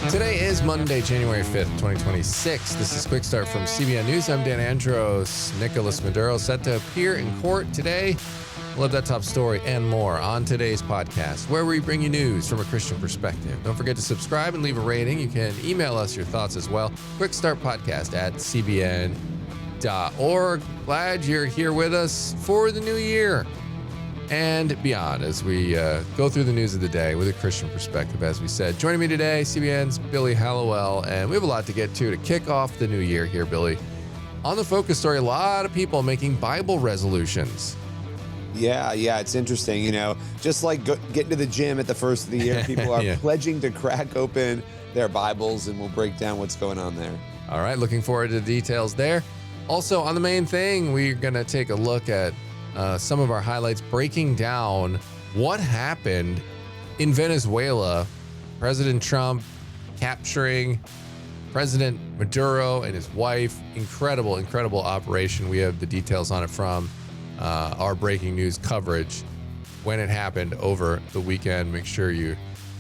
Today is Monday, January 5th, 2026. This is Quick Start from CBN News. I'm Dan Andros. Nicolás Maduro set to appear in court today. We'll have that top story and more on today's podcast, where we bring you news from a Christian perspective. Don't forget to subscribe and leave a rating. You can email us your thoughts as well. Quick Start Podcast at cbn.org. Glad you're here with us for the new year and beyond as we go through the news of the day with a Christian perspective, as we said. Joining me today, CBN's Billy Hallowell, and we have a lot to get to kick off the new year here, Billy. On the focus story, a lot of people making Bible resolutions. Yeah, it's interesting. You know, just like getting to the gym at the first of the year, people are pledging to crack open their Bibles, and we'll break down what's going on there. All right, looking forward to the details there. Also, on the main thing, we're going to take a look at some of our highlights, breaking down what happened in Venezuela. President Trump capturing President Maduro and his wife. Incredible operation. We have the details on it from our breaking news coverage when it happened over the weekend. Make sure you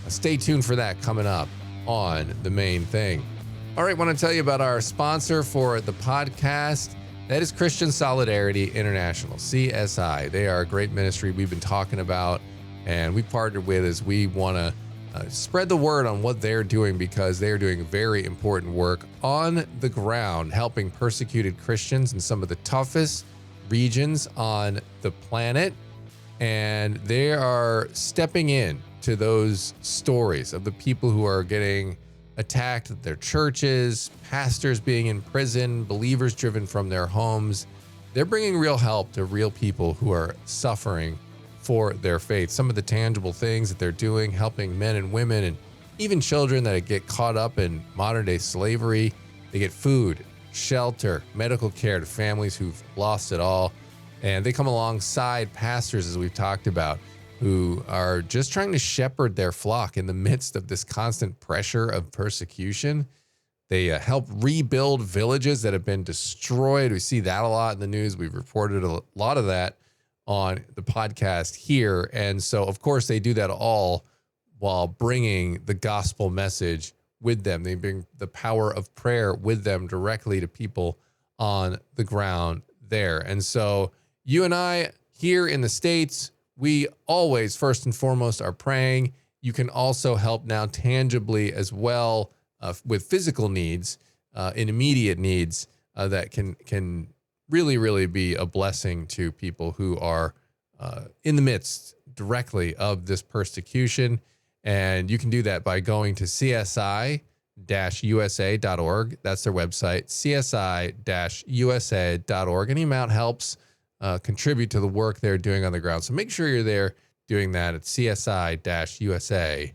stay tuned for that coming up on the main thing. All right, want to tell you about our sponsor for the podcast. That is Christian Solidarity International, CSI. They are a great ministry we've been talking about, and we partnered with as we want to spread the word on what they're doing, because they are doing very important work on the ground, helping persecuted Christians in some of the toughest regions on the planet. And they are stepping in to those stories of the people who are getting attacked at their churches, pastors being in prison, believers driven from their homes. They're bringing real help to real people who are suffering for their faith. Some of the tangible things that they're doing, helping men and women and even children that get caught up in modern day slavery. They get food, shelter, medical care to families who've lost it all. And they come alongside pastors, as we've talked about, who are just trying to shepherd their flock in the midst of this constant pressure of persecution. They help rebuild villages that have been destroyed. We see that a lot in the news. We've reported a lot of that on the podcast here. And so, of course, they do that all while bringing the gospel message with them. They bring the power of prayer with them directly to people on the ground there. And so you and I here in the States, we always, first and foremost, are praying. You can also help now tangibly as well with physical needs, in immediate needs that can really be a blessing to people who are in the midst directly of this persecution. And you can do that by going to csi-usa.org. That's their website, csi-usa.org. Any amount helps. Contribute to the work they're doing on the ground. So make sure you're there doing that at csi-usa.org.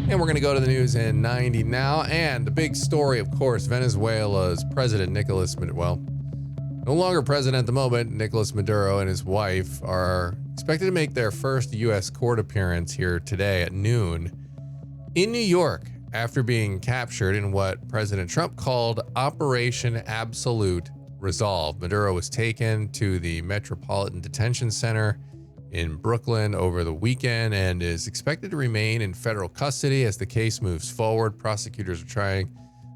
And we're going to go to the news in 90 now. And the big story, of course, Venezuela's President Nicolás Maduro, well, no longer president at the moment, Nicolás Maduro and his wife are expected to make their first U.S. court appearance here today at noon in New York, after being captured in what President Trump called Operation Absolute Resolve. Maduro was taken to the Metropolitan Detention Center in Brooklyn over the weekend and is expected to remain in federal custody as the case moves forward. Prosecutors are tying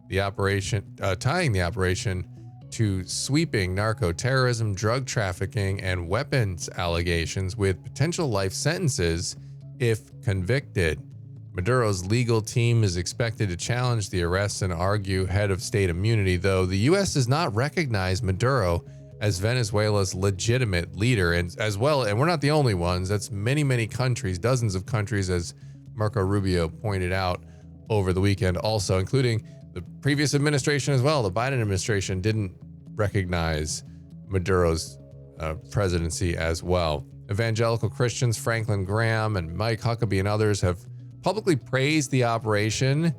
the operation to sweeping narco-terrorism, drug trafficking, and weapons allegations with potential life sentences if convicted. Maduro's legal team is expected to challenge the arrests and argue head of state immunity, though the U.S. does not recognize Maduro as Venezuela's legitimate leader. And as well, and we're not the only ones, that's many countries, dozens of countries, as Marco Rubio pointed out over the weekend also, including the previous administration as well. The Biden administration didn't recognize Maduro's presidency as well. Evangelical Christians Franklin Graham and Mike Huckabee and others have publicly praised the operation.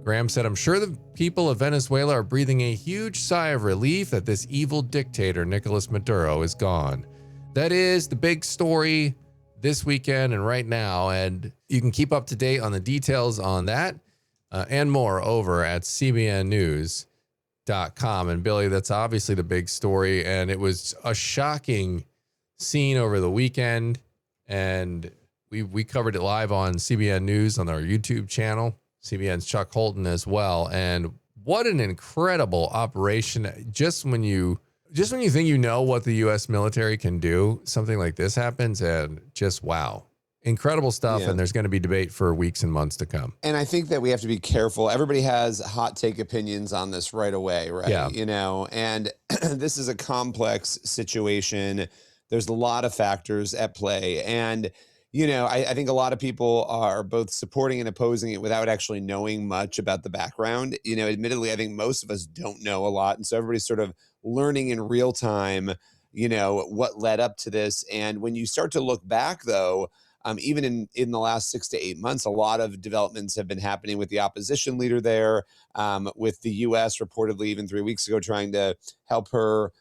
Graham said, "I'm sure the people of Venezuela are breathing a huge sigh of relief that this evil dictator, Nicolás Maduro, is gone." That is the big story this weekend and right now. And you can keep up to date on the details on that and more over at cbnnews.com. And Billy, that's obviously the big story. And it was a shocking scene over the weekend. And we covered it live on CBN News on our YouTube channel, CBN's Chuck Holton as well. And what an incredible operation. Just when you think you know what the U.S. military can do, something like this happens, and just wow. Incredible stuff. Yeah. And there's going to be debate for weeks and months to come. And I think that we have to be careful. Everybody has hot take opinions on this right away, right? Yeah. You know, and this is a complex situation. There's a lot of factors at play. And, you know, I think a lot of people are both supporting and opposing it without actually knowing much about the background. You know, admittedly, I think most of us don't know a lot. And so everybody's sort of learning in real time, you know, what led up to this. And when you start to look back, though, even in the last 6 to 8 months, a lot of developments have been happening with the opposition leader there, with the U.S. reportedly even 3 weeks ago trying to help her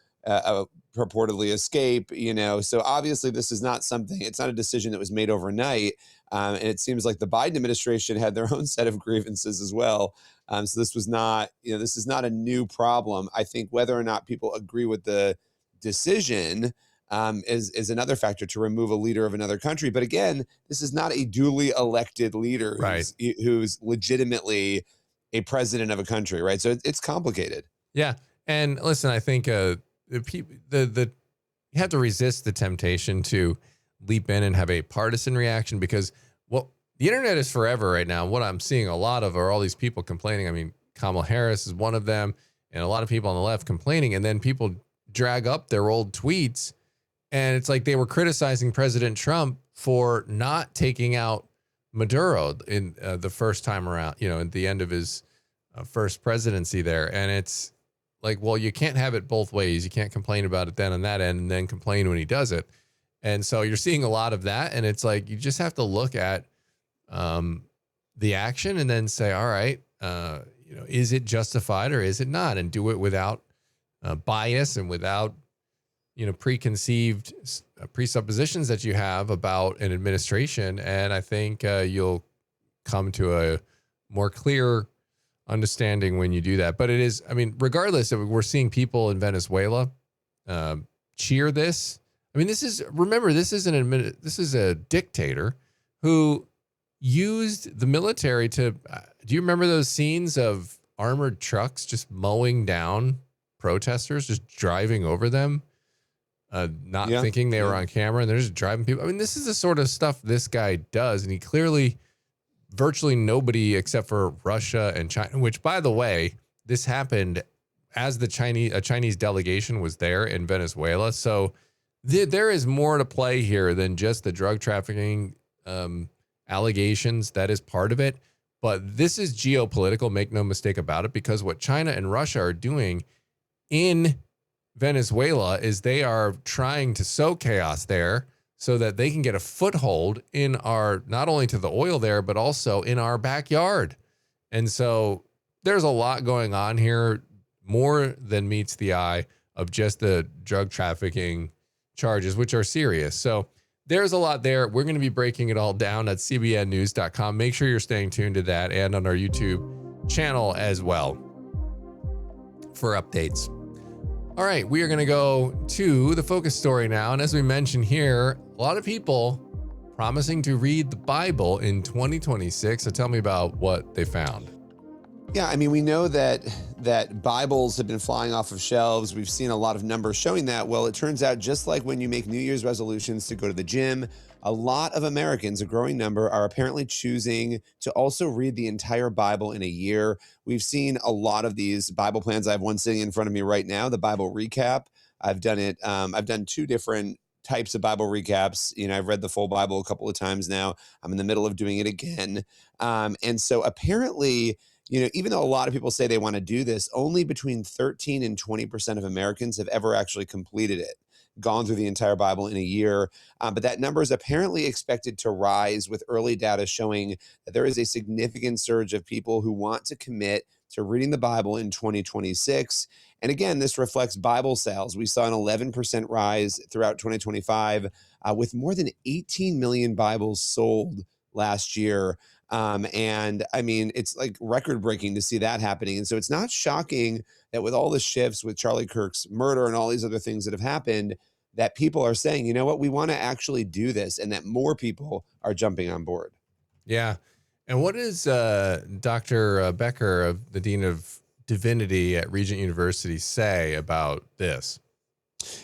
purportedly escape, you know. So obviously this is not something, it's not a decision that was made overnight. And it seems like the Biden administration had their own set of grievances as well. So this was not, you know, this is not a new problem. I think whether or not people agree with the decision is another factor to remove a leader of another country. But again, this is not a duly elected leader who's legitimately a president of a country, right? So it's complicated. Yeah. And listen, I think the you have to resist the temptation to leap in and have a partisan reaction, because the internet is forever right now. What I'm seeing a lot of are all these people complaining. I mean, Kamala Harris is one of them, and a lot of people on the left complaining, and then people drag up their old tweets, and it's like they were criticizing President Trump for not taking out Maduro in the first time around, you know, at the end of his first presidency there. And it's like, well, you can't have it both ways. You can't complain about it then on that end and then complain when he does it. And so you're seeing a lot of that. And it's like, you just have to look at the action and then say, all right, you know, is it justified or is it not? And do it without bias and without, you know, preconceived presuppositions that you have about an administration. And I think you'll come to a more clear understanding when you do that. But it is, I mean, regardless, we're seeing people in Venezuela cheer this. I mean, this is a dictator who used the military to, do you remember those scenes of armored trucks just mowing down protesters, just driving over them? Not thinking they were on camera, and they're just driving people. I mean, this is the sort of stuff this guy does, and he clearly, virtually nobody except for Russia and China, which, by the way, this happened as a Chinese delegation was there in Venezuela. So there is more to play here than just the drug trafficking allegations. That is part of it. But this is geopolitical, make no mistake about it, because what China and Russia are doing in Venezuela is they are trying to sow chaos there so that they can get a foothold in our, not only to the oil there, but also in our backyard. And so there's a lot going on here, more than meets the eye of just the drug trafficking charges, which are serious. So there's a lot there. We're going to be breaking it all down at cbnnews.com. Make sure you're staying tuned to that and on our YouTube channel as well for updates. All right, we are going to go to the focus story now. And as we mentioned here, a lot of people promising to read the Bible in 2026. So tell me about what they found. Yeah, I mean, we know that Bibles have been flying off of shelves. We've seen a lot of numbers showing that. Well, it turns out just like when you make New Year's resolutions to go to the gym, a lot of Americans, a growing number, are apparently choosing to also read the entire Bible in a year. We've seen a lot of these Bible plans. I have one sitting in front of me right now, the Bible recap. I've done it. I've done two different types of Bible recaps. You know, I've read the full Bible a couple of times now. I'm in the middle of doing it again. And so apparently, you know, even though a lot of people say they want to do this, only between 13 and 20% of Americans have ever actually completed it, gone through the entire Bible in a year. But that number is apparently expected to rise, with early data showing that there is a significant surge of people who want to commit to reading the Bible in 2026. And again, this reflects Bible sales. We saw an 11% rise throughout 2025, with more than 18 million Bibles sold last year. And I mean, it's like record breaking to see that happening. And so it's not shocking that with all the shifts with Charlie Kirk's murder and all these other things that have happened, that people are saying, you know what, we want to actually do this, and that more people are jumping on board. Yeah. And what does Dr. Becker, of the Dean of Divinity at Regent University, say about this?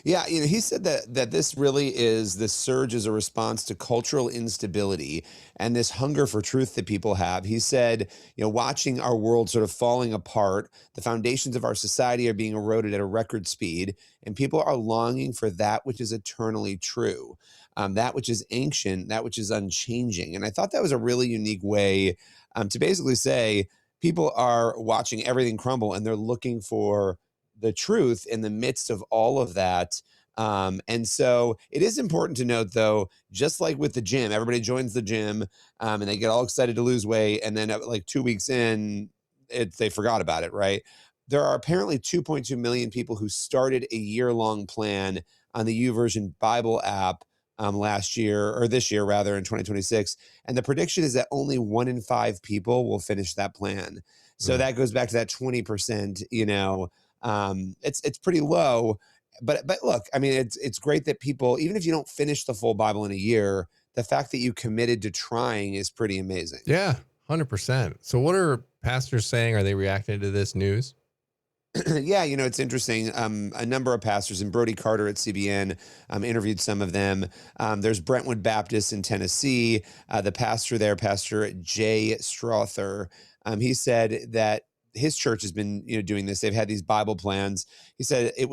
Yeah, he said that this really is this surge is a response to cultural instability and this hunger for truth that people have. He said, watching our world sort of falling apart, the foundations of our society are being eroded at a record speed, and people are longing for that which is eternally true, that which is ancient, that which is unchanging. And I thought that was a really unique way to basically say people are watching everything crumble and they're looking for the truth in the midst of all of that. And so it is important to note, though, just like with the gym, everybody joins the gym and they get all excited to lose weight. And then like 2 weeks in, they forgot about it, right? There are apparently 2.2 million people who started a year-long plan on the YouVersion Bible app last year, or this year rather, in 2026. And the prediction is that only 1 in 5 people will finish that plan. So that goes back to that 20%, it's pretty low, but look, I mean, it's great that people, even if you don't finish the full Bible in a year, the fact that you committed to trying is pretty amazing. Yeah, 100%. So what are pastors saying? Are they reacting to this news? Yeah, it's interesting. A number of pastors, and Brody Carter at CBN interviewed some of them. There's Brentwood Baptist in Tennessee. The pastor there, Pastor Jay Strother, he said that his church has been, doing this. They've had these Bible plans. He said I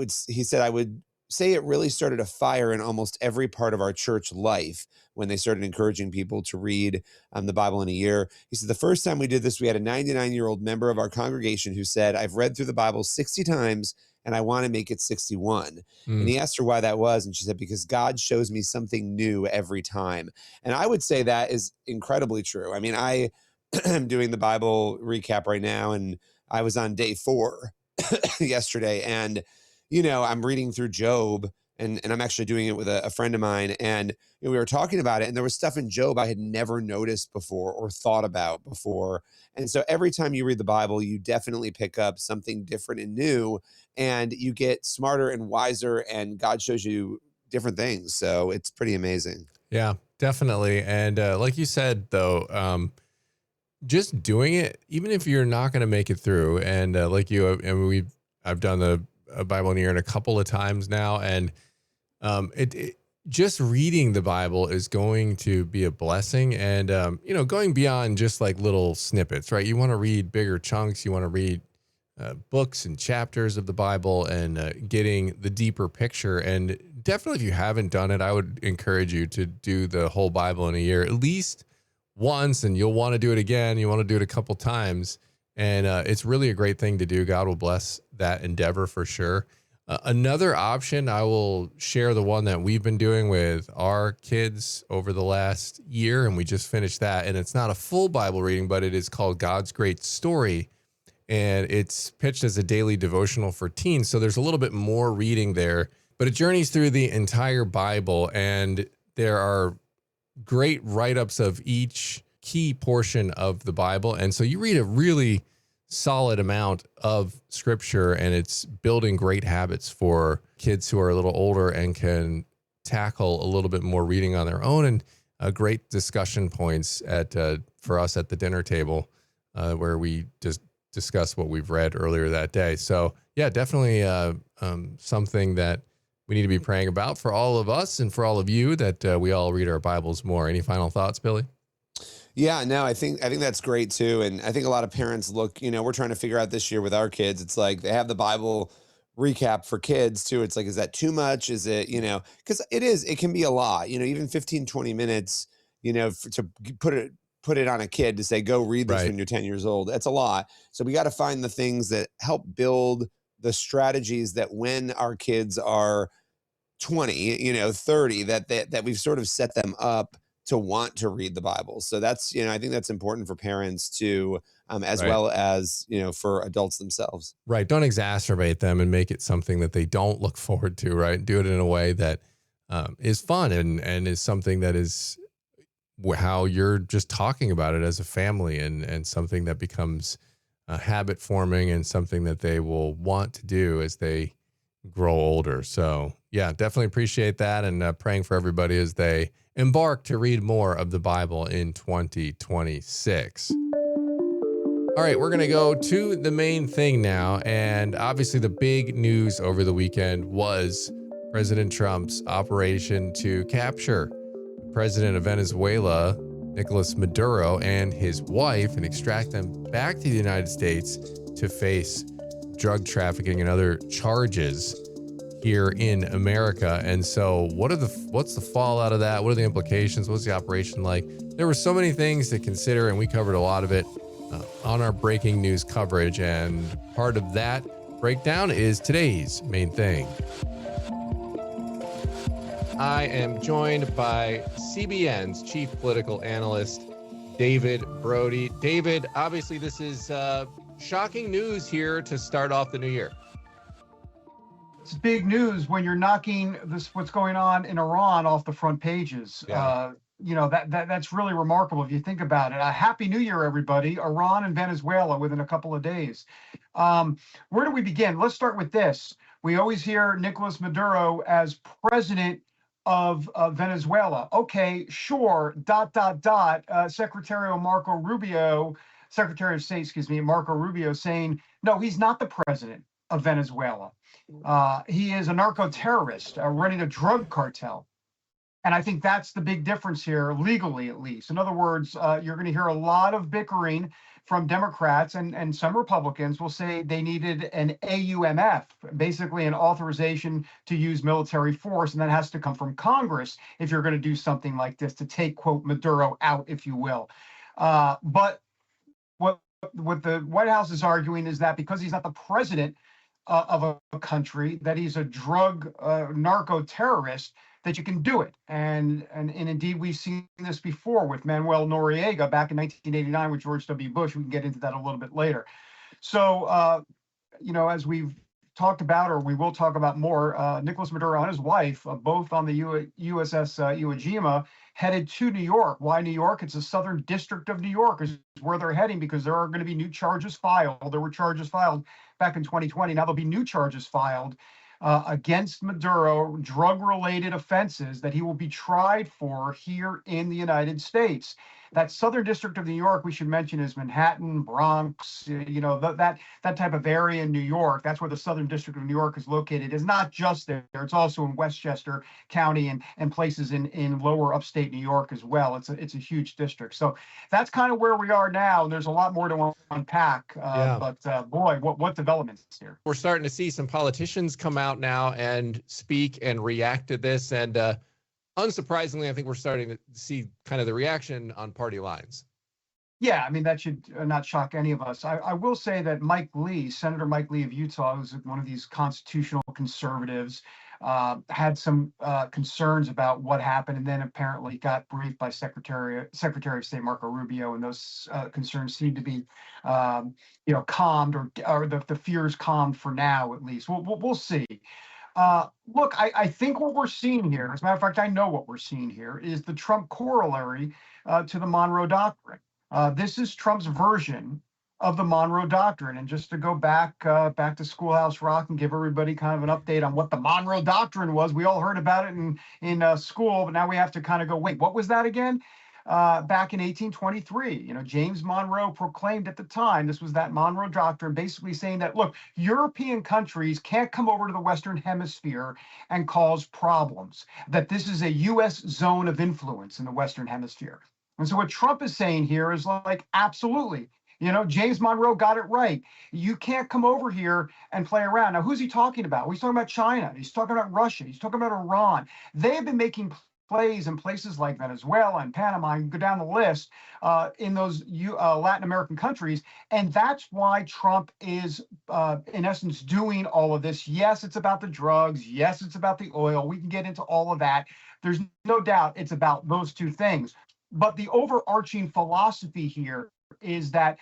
would say it really started a fire in almost every part of our church life when they started encouraging people to read the Bible in a year. He said, the first time we did this, we had a 99-year-old member of our congregation who said, I've read through the Bible 60 times and I want to make it 61. And he asked her why that was. And she said, because God shows me something new every time. And I would say that is incredibly true. I mean, I am doing the Bible recap right now, and I was on day 4 yesterday, and I'm reading through Job, and I'm actually doing it with a friend of mine, and we were talking about it, and there was stuff in Job I had never noticed before or thought about before. And so every time you read the Bible, you definitely pick up something different and new, and you get smarter and wiser, and God shows you different things. So it's pretty amazing. Yeah, definitely. And like you said, though, just doing it, even if you're not going to make it through, and like you, and I've done the Bible in a year a couple of times now, and it just reading the Bible is going to be a blessing, and going beyond just like little snippets, right? You want to read bigger chunks. You want to read books and chapters of the Bible, and getting the deeper picture. And definitely, if you haven't done it, I would encourage you to do the whole Bible in a year, at least once, and you'll want to do it again. You want to do it a couple times, and it's really a great thing to do. God will bless that endeavor for sure. Another option, I will share the one that we've been doing with our kids over the last year, and we just finished that. And it's not a full Bible reading, but it is called God's Great Story, and it's pitched as a daily devotional for teens. So there's a little bit more reading there, but it journeys through the entire Bible, and there are great write-ups of each key portion of the Bible. And so you read a really solid amount of scripture, and it's building great habits for kids who are a little older and can tackle a little bit more reading on their own, and great discussion points for us at the dinner table where we just discuss what we've read earlier that day. So yeah, definitely something that we need to be praying about for all of us and for all of you, that we all read our Bibles more. Any final thoughts, Billy? Yeah, no, I think that's great too. And I think a lot of parents look, we're trying to figure out this year with our kids. It's like they have the Bible recap for kids too. It's like, is that too much? Is it, because it can be a lot, even 15, 20 minutes, to put it on a kid to say, go read this when you're 10 years old. That's a lot. So we got to find the things that help build the strategies that when our kids are 20, 30, that we've sort of set them up to want to read the Bible. So that's, I think that's important for parents too, as well as, for adults themselves. Right. Don't exacerbate them and make it something that they don't look forward to, right? Do it in a way that is fun and is something that is how you're just talking about it as a family, and something that becomes habit forming and something that they will want to do as they grow older. So yeah, definitely appreciate that, and praying for everybody as they embark to read more of the Bible in 2026. All right, we're going to go to the main thing now. And obviously, the big news over the weekend was President Trump's operation to capture the president of Venezuela, Nicolás Maduro, and his wife and extract them back to the United States to face drug trafficking and other charges here in America. And so what's the fallout of that? What are the implications? What's the operation like? There were so many things to consider, and we covered a lot of it on our breaking news coverage. And part of that breakdown is today's main thing. I am joined by CBN's chief political analyst, David Brody. David, obviously this is shocking news here to start off the new year. It's big news when you're knocking what's going on in Iran off the front pages. Yeah. That's really remarkable if you think about it. A happy New Year, everybody. Iran and Venezuela within a couple of days. Where do we begin? Let's start with this. We always hear Nicolás Maduro as president of Venezuela. Okay, sure. ... Secretary of State, Marco Rubio, saying no, he's not the president of Venezuela. He is a narco-terrorist running a drug cartel. And I think that's the big difference here, legally at least. In other words, you're going to hear a lot of bickering from Democrats, and some Republicans will say they needed an AUMF, basically an authorization to use military force, and that has to come from Congress if you're going to do something like this, to take, quote, Maduro out, if you will. But what the White House is arguing is that because he's not the president of a country, that he's a drug narco-terrorist, that you can do it. And indeed, we've seen this before with Manuel Noriega back in 1989 with George W. Bush. We can get into that a little bit later. So, as we've talked about, or we will talk about more, Nicolás Maduro and his wife, both on the USS Iwo Jima, headed to New York. Why New York? It's the Southern District of New York is where they're heading, because there are going to be new charges filed. There were charges filed back in 2020. Now there'll be new charges filed against Maduro, drug-related offenses that he will be tried for here in the United States. That Southern District of New York, we should mention, is Manhattan, Bronx, that type of area in New York. That's where the Southern District of New York is located. It's not just there. It's also in Westchester County and places in lower upstate New York as well. It's a huge district. So that's kind of where we are now. And there's a lot more to unpack. But boy, what developments here. We're starting to see some politicians come out now and speak and react to this. And unsurprisingly, I think we're starting to see kind of the reaction on party lines. Yeah, I mean, that should not shock any of us. I will say that Mike Lee, Senator Mike Lee of Utah, who's one of these constitutional conservatives, had some concerns about what happened, and then apparently got briefed by Secretary of State Marco Rubio, and those concerns seem to be, calmed, or the fears calmed for now, at least. We'll see. Look, I think what we're seeing here, as a matter of fact, I know what we're seeing here, is the Trump corollary to the Monroe Doctrine. This is Trump's version of the Monroe Doctrine. And just to go back to Schoolhouse Rock and give everybody kind of an update on what the Monroe Doctrine was. We all heard about it in school, but now we have to kind of go, wait, what was that again? Back in 1823, James Monroe proclaimed at the time, this was that Monroe Doctrine, basically saying that, look, European countries can't come over to the Western Hemisphere and cause problems, that this is a U.S. zone of influence in the Western Hemisphere. And so what Trump is saying here is like, absolutely. James Monroe got it right. You can't come over here and play around. Now, who's he talking about? Well, he's talking about China. He's talking about Russia. He's talking about Iran. They have been making plays in places like Venezuela and Panama, and go down the list, in those Latin American countries. And that's why Trump is, in essence, doing all of this. Yes, it's about the drugs. Yes, it's about the oil. We can get into all of that. There's no doubt it's about those two things. But the overarching philosophy here is that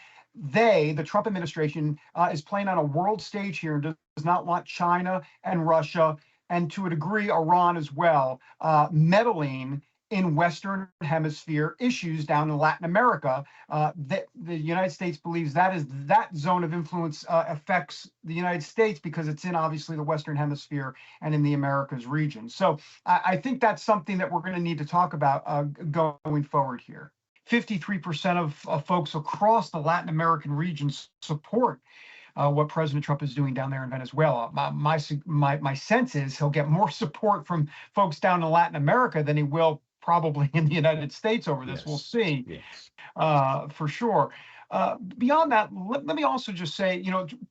the Trump administration, is playing on a world stage here and does not want China and Russia, and to a degree, Iran as well, meddling in Western Hemisphere issues down in Latin America. The United States believes that zone of influence affects the United States because it's in obviously the Western Hemisphere and in the Americas region. So I think that's something that we're going to need to talk about going forward here. 53% of folks across the Latin American region support what President Trump is doing down there in Venezuela. My sense is he'll get more support from folks down in Latin America than he will probably in the United States over this. Yes. We'll see. Yes. For sure. Beyond that, let me also just say,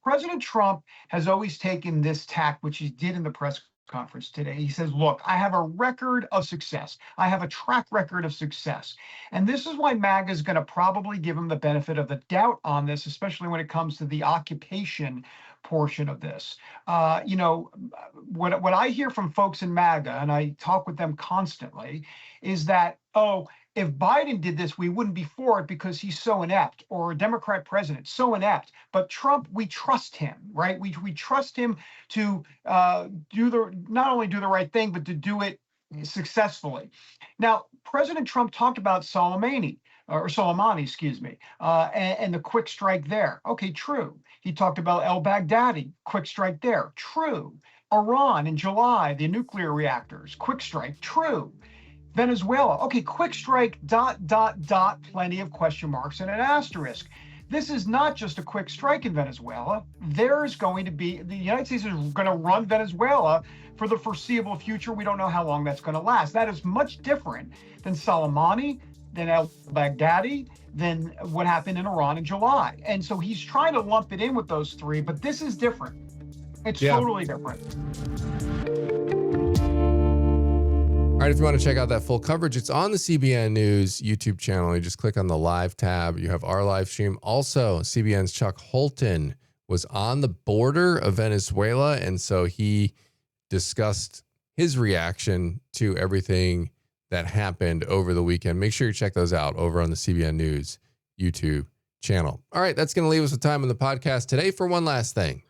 President Trump has always taken this tack, which he did in the press conference today. He says, look, I have a record of success. I have a track record of success. And this is why MAGA is going to probably give him the benefit of the doubt on this, especially when it comes to the occupation portion of this. What I hear from folks in MAGA, and I talk with them constantly, is that, if Biden did this, we wouldn't be for it because he's so inept, or a Democrat president, so inept. But Trump, we trust him, right? We trust him to not only do the right thing, but to do it successfully. Now, President Trump talked about Soleimani, and the quick strike there. Okay, true. He talked about al-Baghdadi, quick strike there. True. Iran in July, the nuclear reactors, quick strike. True. Venezuela, okay, quick strike, ... plenty of question marks and an asterisk. This is not just a quick strike in Venezuela. There's going to be, the United States is going to run Venezuela for the foreseeable future. We don't know how long that's going to last. That is much different than Soleimani, than al-Baghdadi, than what happened in Iran in July. And so he's trying to lump it in with those three, but this is different. It's totally different. All right, if you want to check out that full coverage, it's on the CBN News YouTube channel. You just click on the live tab. You have our live stream. Also, CBN's Chuck Holton was on the border of Venezuela, and so he discussed his reaction to everything that happened over the weekend. Make sure you check those out over on the CBN News YouTube channel. All right, that's going to leave us with time on the podcast today for one last thing.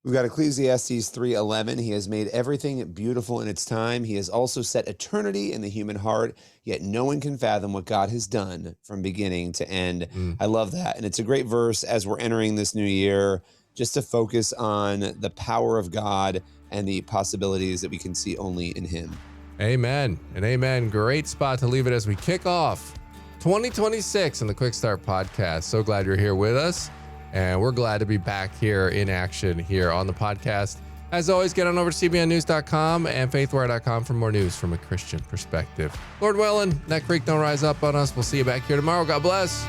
We've got Ecclesiastes 3:11. He has made everything beautiful in its time. He has also set eternity in the human heart, yet no one can fathom what God has done from beginning to end. I love that. And it's a great verse as we're entering this new year, just to focus on the power of God and the possibilities that we can see only in him. Amen and amen. Great spot to leave it as we kick off 2026 in the Quick Start Podcast. So glad you're here with us. And we're glad to be back here in action here on the podcast. As always, get on over to cbnnews.com and faithwire.com for more news from a Christian perspective. Lord willing, that creek don't rise up on us. We'll see you back here tomorrow. God bless.